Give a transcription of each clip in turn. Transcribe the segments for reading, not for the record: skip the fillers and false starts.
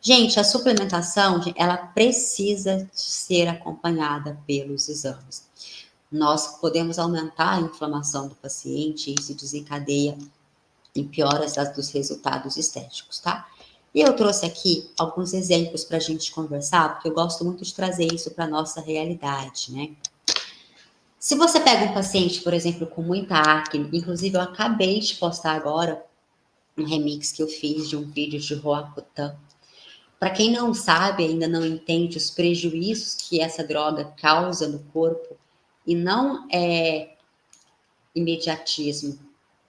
Gente, a suplementação, ela precisa ser acompanhada pelos exames. Nós podemos aumentar a inflamação do paciente e isso desencadeia em pioras dos resultados estéticos, tá? E eu trouxe aqui alguns exemplos para a gente conversar, porque eu gosto muito de trazer isso para a nossa realidade, né? Se você pega um paciente, por exemplo, com muita acne, inclusive eu acabei de postar agora um remix que eu fiz de um vídeo de Roacutan. Para quem não sabe, ainda não entende os prejuízos que essa droga causa no corpo, e não é imediatismo,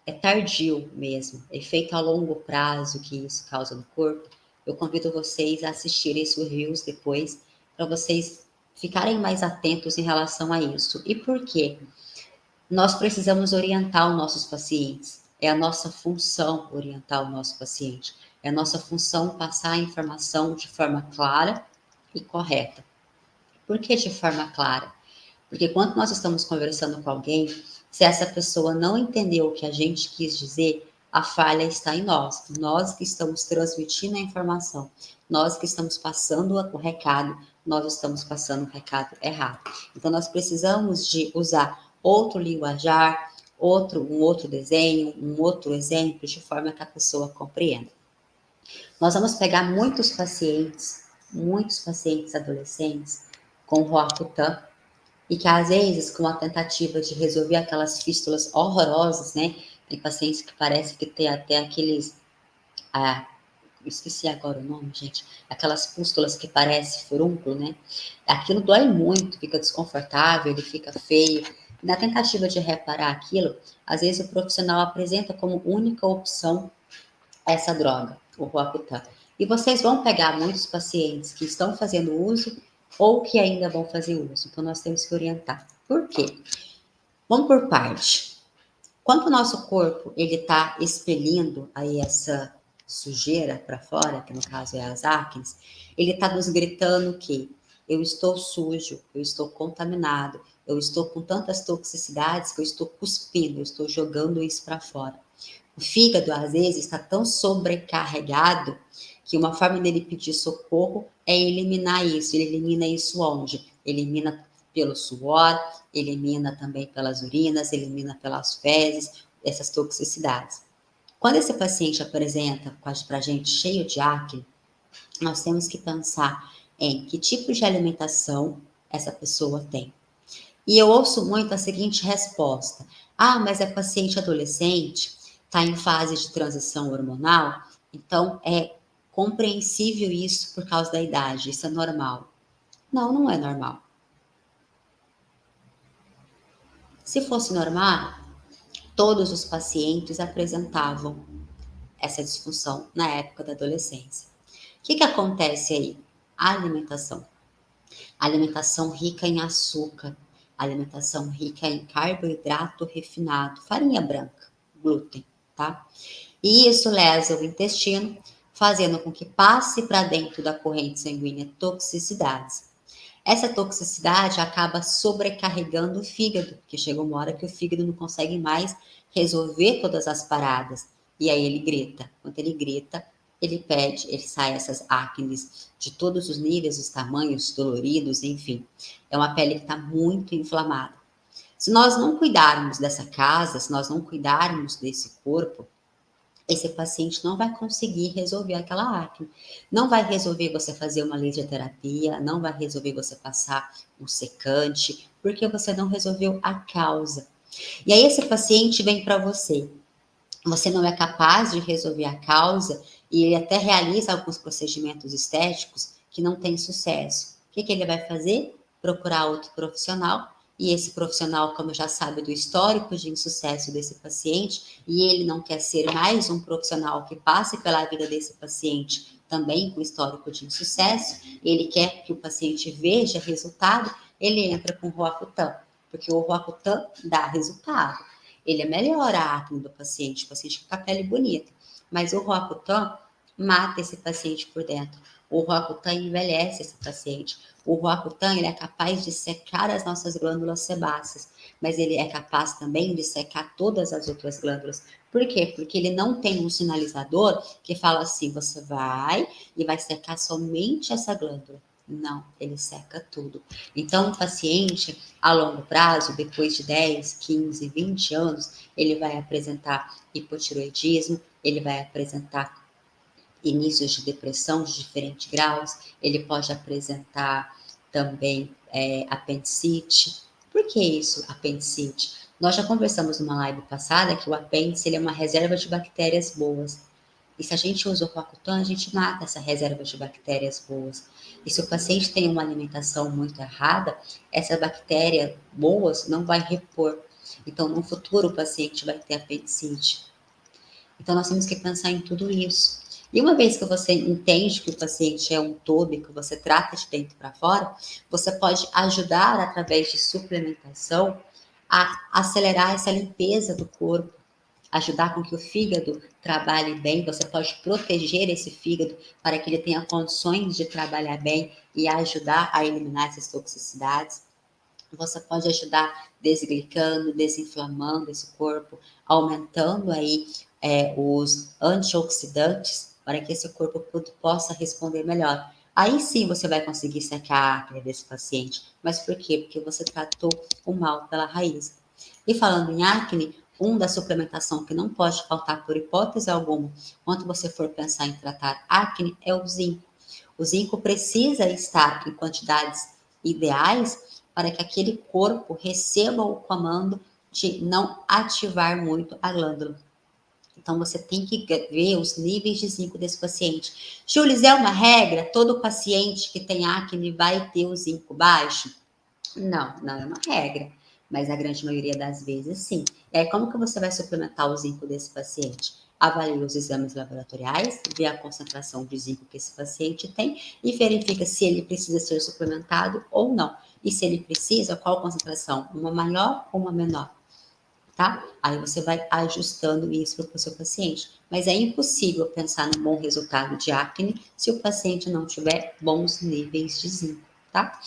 é tardio mesmo, é feito a longo prazo que isso causa no corpo. Eu convido vocês a assistirem esse Reels depois, para vocês ficarem mais atentos em relação a isso. E por quê? Nós precisamos orientar os nossos pacientes. É a nossa função orientar o nosso paciente. É a nossa função passar a informação de forma clara e correta. Por que de forma clara? Porque quando nós estamos conversando com alguém, se essa pessoa não entendeu o que a gente quis dizer, a falha está em nós. Nós que estamos transmitindo a informação, nós que estamos passando o recado, nós estamos passando o recado errado. Então nós precisamos de usar outro linguajar, um outro desenho, um outro exemplo, de forma que a pessoa compreenda. Nós vamos pegar muitos pacientes adolescentes com Roacutan, e que às vezes, com a tentativa de resolver aquelas fístulas horrorosas, né? Tem pacientes que parece que tem até aqueles. Ah, esqueci agora o nome, gente. Aquelas pústulas que parece furúnculo, né? Aquilo dói muito, fica desconfortável, ele fica feio. E na tentativa de reparar aquilo, às vezes o profissional apresenta como única opção essa droga, o Roacutan. E vocês vão pegar muitos pacientes que estão fazendo uso ou que ainda vão fazer uso. Então, nós temos que orientar. Por quê? Vamos por parte. Quando o nosso corpo ele está expelindo aí essa sujeira para fora, que no caso é as acnes, ele está nos gritando que eu estou sujo, eu estou contaminado, eu estou com tantas toxicidades que eu estou cuspindo, eu estou jogando isso para fora. O fígado, às vezes, está tão sobrecarregado que uma forma dele pedir socorro é eliminar isso. Ele elimina isso onde? Elimina pelo suor, elimina também pelas urinas, elimina pelas fezes, essas toxicidades. Quando esse paciente apresenta para a gente cheio de acne, nós temos que pensar em que tipo de alimentação essa pessoa tem. E eu ouço muito a seguinte resposta: ah, mas é paciente adolescente, está em fase de transição hormonal, então é compreensível isso por causa da idade, isso é normal. Não, não é normal. Se fosse normal, todos os pacientes apresentavam essa disfunção na época da adolescência. O que acontece aí? A alimentação. Alimentação rica em açúcar, alimentação rica em carboidrato refinado, farinha branca, glúten, tá? E isso lesa o intestino, fazendo com que passe para dentro da corrente sanguínea toxicidades. Essa toxicidade acaba sobrecarregando o fígado, porque chega uma hora que o fígado não consegue mais resolver todas as paradas. E aí ele grita. Quando ele grita, ele pede, ele sai essas acnes de todos os níveis, os tamanhos, doloridos, enfim. É uma pele que está muito inflamada. Se nós não cuidarmos dessa casa, se nós não cuidarmos desse corpo, esse paciente não vai conseguir resolver aquela acne. Não vai resolver você fazer uma lesioterapia, não vai resolver você passar um secante, porque você não resolveu a causa. E aí esse paciente vem para você não é capaz de resolver a causa e ele até realiza alguns procedimentos estéticos que não tem sucesso. O que ele vai fazer? Procurar outro profissional. E esse profissional, como já sabe do histórico de insucesso desse paciente, e ele não quer ser mais um profissional que passe pela vida desse paciente também com histórico de insucesso, ele quer que o paciente veja resultado, ele entra com o Roacutan, porque o Roacutan dá resultado. Ele melhora a acne do paciente, o paciente fica com a pele bonita. Mas o Roacutan, mata esse paciente por dentro. O Roacutan envelhece esse paciente. O Roacutan, ele é capaz de secar as nossas glândulas sebáceas, mas ele é capaz também de secar todas as outras glândulas. Por quê? Porque ele não tem um sinalizador que fala assim, você vai e vai secar somente essa glândula. Não, ele seca tudo. Então, o paciente, a longo prazo, depois de 10, 15, 20 anos, ele vai apresentar hipotiroidismo, ele vai apresentar inícios de depressão de diferentes graus, ele pode apresentar também apendicite. Por que isso, apendicite? Nós já conversamos numa live passada que o apêndice ele é uma reserva de bactérias boas. E se a gente usa o Roacutan, a gente mata essa reserva de bactérias boas. E se o paciente tem uma alimentação muito errada, essa bactéria boas não vai repor. Então, no futuro, o paciente vai ter apendicite. Então, nós temos que pensar em tudo isso. E uma vez que você entende que o paciente é um TOB, que você trata de dentro para fora, você pode ajudar através de suplementação a acelerar essa limpeza do corpo, ajudar com que o fígado trabalhe bem. Você pode proteger esse fígado para que ele tenha condições de trabalhar bem e ajudar a eliminar essas toxicidades. Você pode ajudar desglicando, desinflamando esse corpo, aumentando aí os antioxidantes para que esse corpo possa responder melhor. Aí sim você vai conseguir secar a acne desse paciente. Mas por quê? Porque você tratou o mal pela raiz. E falando em acne, da suplementação que não pode faltar por hipótese alguma, quando você for pensar em tratar acne, é o zinco. O zinco precisa estar em quantidades ideais para que aquele corpo receba o comando de não ativar muito a glândula. Então, você tem que ver os níveis de zinco desse paciente. Jules, é uma regra? Todo paciente que tem acne vai ter o zinco baixo? Não, não é uma regra, mas a grande maioria das vezes sim. E aí, como que você vai suplementar o zinco desse paciente? Avalie os exames laboratoriais, vê a concentração de zinco que esse paciente tem e verifica se ele precisa ser suplementado ou não. E se ele precisa, qual concentração? Uma maior ou uma menor? Tá? Aí você vai ajustando isso para o seu paciente. Mas é impossível pensar no bom resultado de acne se o paciente não tiver bons níveis de zinco, tá?